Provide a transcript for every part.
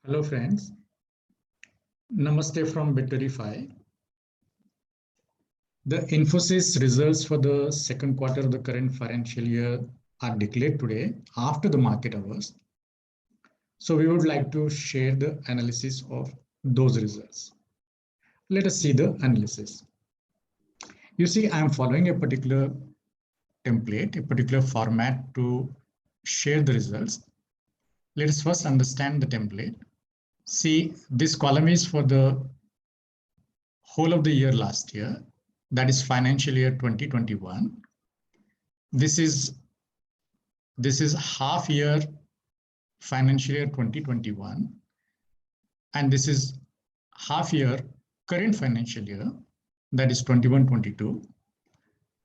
Hello friends, Namaste from Bitverify. The Infosys results for the second quarter of the current financial year are declared today after the market hours. So we would like to share the analysis of those results. Let us see the analysis. You see, I am following a particular template, a particular format to share the results. Let us first understand the template. See, this column is for the whole of the year last year, that is financial year 2021. This is half year financial year 2021, and this is half year current financial year, that is 21-22.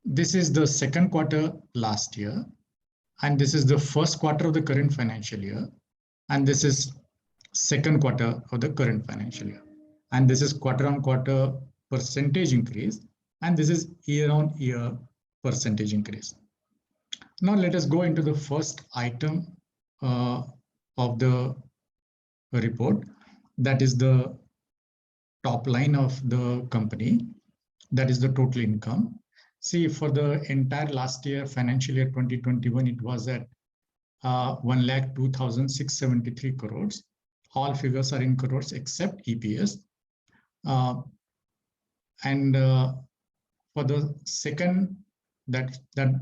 This is the second quarter last year, and this is the first quarter of the current financial year, and this is second quarter of the current financial year, and this is quarter-on-quarter percentage increase, and this is year-on-year percentage increase. Now let us go into the first item of the report, that is the top line of the company, that is the total income. See, for the entire last year, financial year 2021, it was at 1,02,673 crores. All figures are in crores except EPS. For the second, that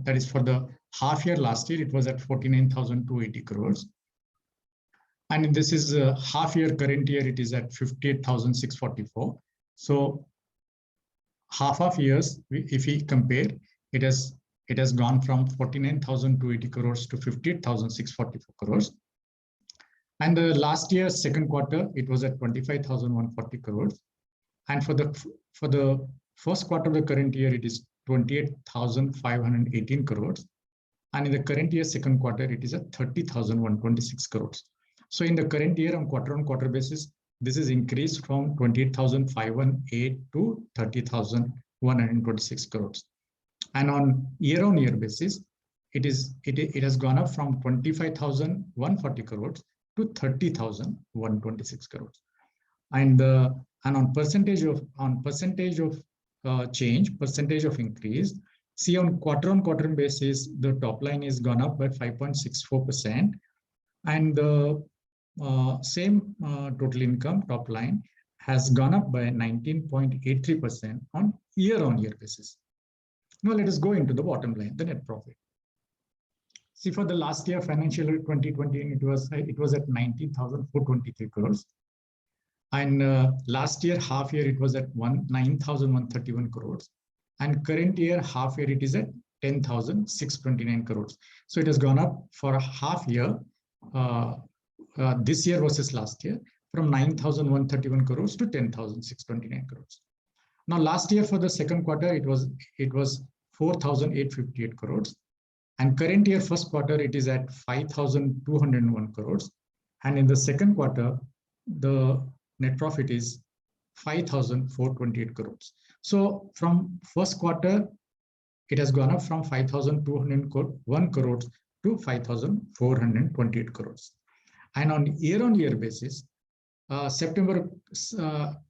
is for the half year last year, it was at 49,280 crores. And this is half year current year, it is at 58,644. So half of years, if we compare, it has gone from 49,280 crores to 58,644 crores. And the last year, second quarter, it was at 25,140 crores. And for the first quarter of the current year, it is 28,518 crores. And in the current year, second quarter, it is at 30,126 crores. So in the current year, on quarter-on-quarter basis, this is increased from 28,518 to 30,126 crores. And on year-on-year basis, it has gone up from 25,140 crores to 30,126 crores. And on percentage of change, percentage of increase, see, on quarter-on-quarter basis, the top line is gone up by 5.64%, and the same total income top line has gone up by 19.83% on year-on-year basis. Now let us go into the bottom line, the net profit. See, for the last year, financial year 2020, it was at 19,423 crores. And last year, half year, it was at 9,131 crores. And current year, half year, it is at 10,629 crores. So it has gone up for a half year, this year versus last year, from 9,131 crores to 10,629 crores. Now, last year for the second quarter, it was 4,858 crores. And current year, first quarter, it is at 5,201 crores. And in the second quarter, the net profit is 5,428 crores. So from first quarter, it has gone up from 5,201 crores to 5,428 crores. And on year-on-year basis, September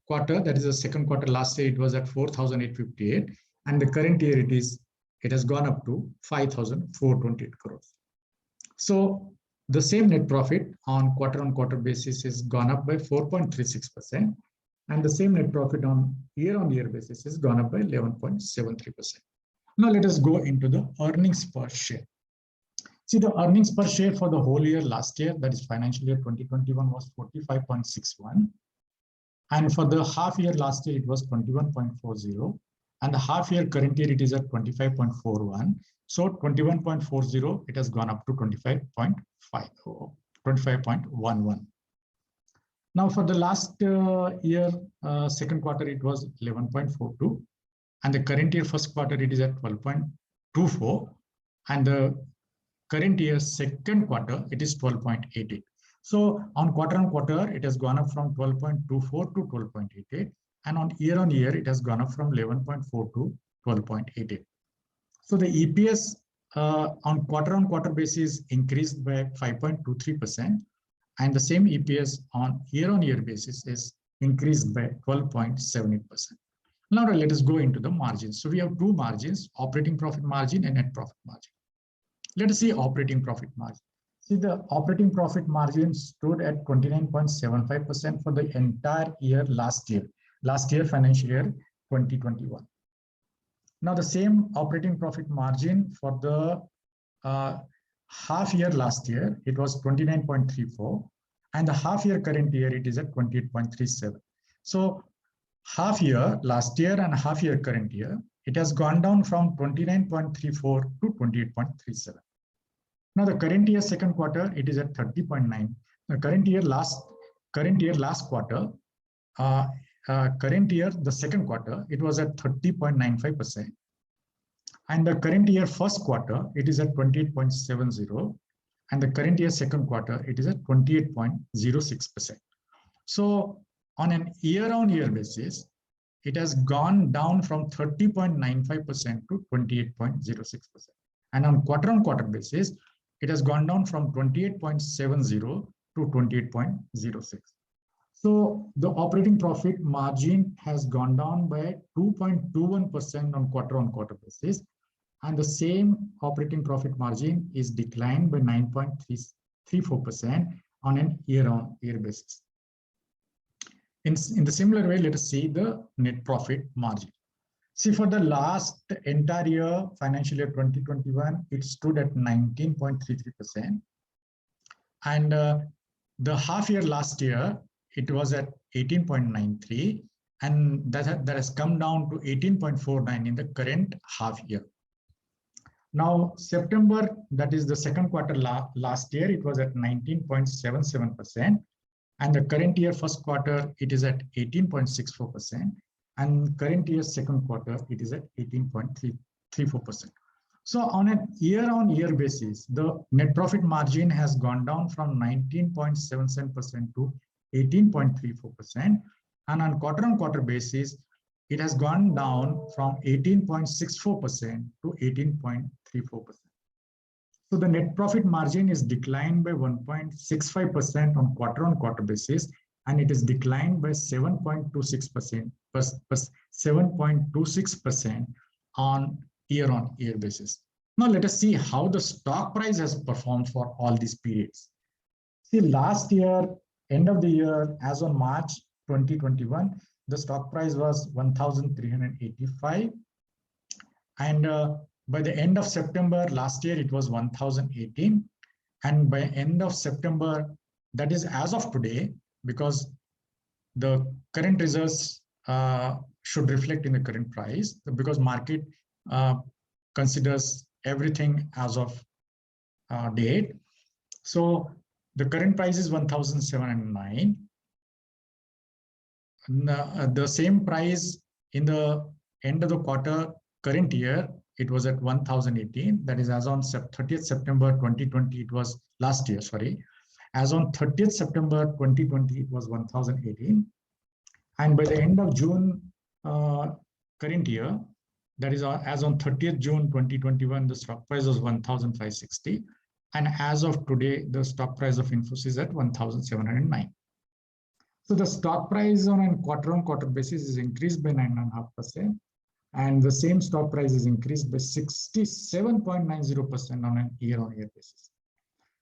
quarter, that is the second quarter last year, it was at 4,858, and the current year it has gone up to 5,428 crores. So the same net profit on quarter-on-quarter basis is gone up by 4.36%, and the same net profit on year-on-year basis is gone up by 11.73%. Now let us go into the earnings per share. See, the earnings per share for the whole year last year, that is financial year 2021, was 45.61. And for the half year last year, it was 21.40. And the half year current year, it is at 25.41. So 21.40, it has gone up to 25.11. Now for the last year, second quarter, it was 11.42. And the current year, first quarter, it is at 12.24. And the current year, second quarter, it is 12.88. So on quarter, it has gone up from 12.24 to 12.88. And on year, it has gone up from 11.4 to 12.88. So the EPS on quarter basis increased by 5.23%. And the same EPS on year-on-year basis is increased by 12.78%. Now let us go into the margins. So we have two margins, operating profit margin and net profit margin. Let us see operating profit margin. See, the operating profit margin stood at 29.75% for the entire year last year, financial year 2021. Now the same operating profit margin for the half year last year, it was 29.34, and the half year current year, it is at 28.37. So half year last year and half year current year, it has gone down from 29.34 to 28.37. Now the current year second quarter, it is at 30.9. The current year last quarter, current year the second quarter, it was at 30.95%. And the current year first quarter, it is at 28.70. And the current year second quarter, it is at 28.06%. So on an year-on-year basis, it has gone down from 30.95% to 28.06%. And on quarter-on-quarter basis, it has gone down from 28.70 to 28.06. So the operating profit margin has gone down by 2.21% on quarter-on-quarter basis. And the same operating profit margin is declined by 9.34% on an year-on-year basis. In the similar way, let us see the net profit margin. See, for the last entire year, financial year 2021, it stood at 19.33%. And the half year last year, it was at 18.93. And that has come down to 18.49 in the current half year. Now, September, that is the second quarter last year, it was at 19.77%. And the current year first quarter, it is at 18.64%. And current year second quarter, it is at 18.34%. So on a year-on-year basis, the net profit margin has gone down from 19.77% to 18.34%. And on quarter-on-quarter basis, it has gone down from 18.64% to 18.34%. So the net profit margin is declined by 1.65% on quarter-on-quarter basis, and it is declined by 7.26% on year-on-year basis. Now let us see how the stock price has performed for all these periods. See, last year, end of the year, as on March 2021, the stock price was 1,385, and by the end of September last year, it was 1,018, and by end of September, that is as of today, because the current results should reflect in the current price, because market considers everything as of date. So the current price is 1,709. The same price in the end of the quarter current year, it was at 1,018. That is as on 30th September 2020, it was last year, sorry. As on 30th September 2020, it was 1,018. And by the end of June current year, that is as on 30th June 2021, the stock price was 1,560. And as of today, the stock price of Infosys is at 1,709. So the stock price on a quarter-on-quarter basis is increased by 9.5%. And the same stock price is increased by 67.90% on a year-on-year basis.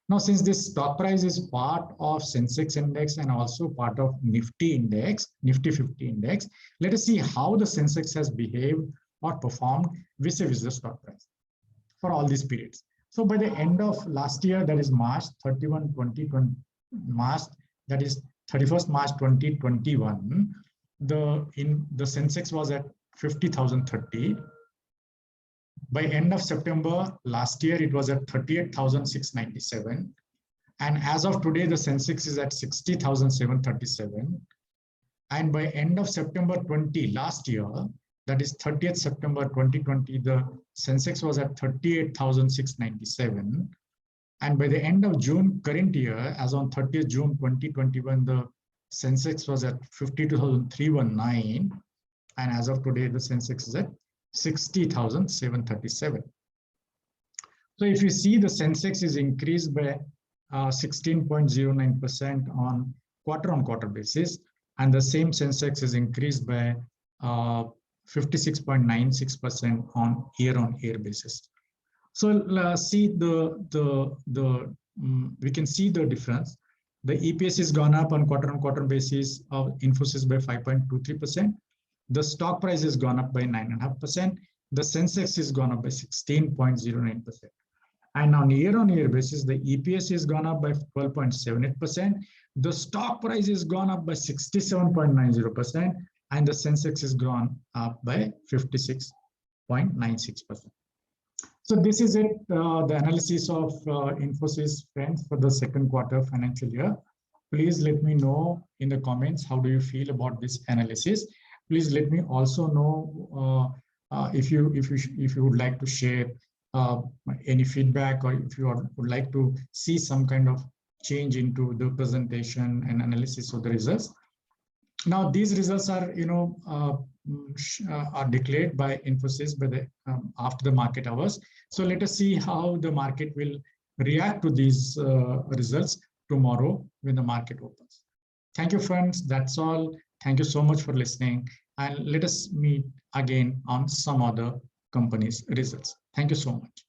Now, since this stock price is part of Sensex index and also part of Nifty index, Nifty 50 index, let us see how the Sensex has behaved or performed vis-a-vis the stock price for all these periods. So by the end of last year, that is March 31, 2020, that is 31st March 2021, the Sensex was at 50,030. By end of September last year, it was at 38,697. And as of today, the Sensex is at 60,737. And by end of September 20 last year, that is 30th September 2020, the Sensex was at 38,697. And by the end of June current year, as on 30th June 2021, the Sensex was at 52,319. And as of today, the Sensex is at 60,737. So if you see, the Sensex is increased by 16.09% on quarter-on-quarter basis, and the same Sensex is increased by 56.96% on year-on-year basis. So see we can see the difference. The EPS has gone up on quarter-on-quarter basis of Infosys by 5.23%. The stock price has gone up by 9.5%. The Sensex has gone up by 16.09%. And on year-on-year basis, the EPS has gone up by 12.78%. The stock price has gone up by 67.90%, and the Sensex has gone up by 56.96%. So this is it, the analysis of Infosys, friends, for the second quarter financial year. Please let me know in the comments, how do you feel about this analysis? Please let me also know if you would like to share any feedback, or if you would like to see some kind of change into the presentation and analysis of the results. Now, these results are, are declared by Infosys by the after the market hours. So let us see how the market will react to these results tomorrow when the market opens. Thank you, friends. That's all. Thank you so much for listening, and let us meet again on some other company's results. Thank you so much.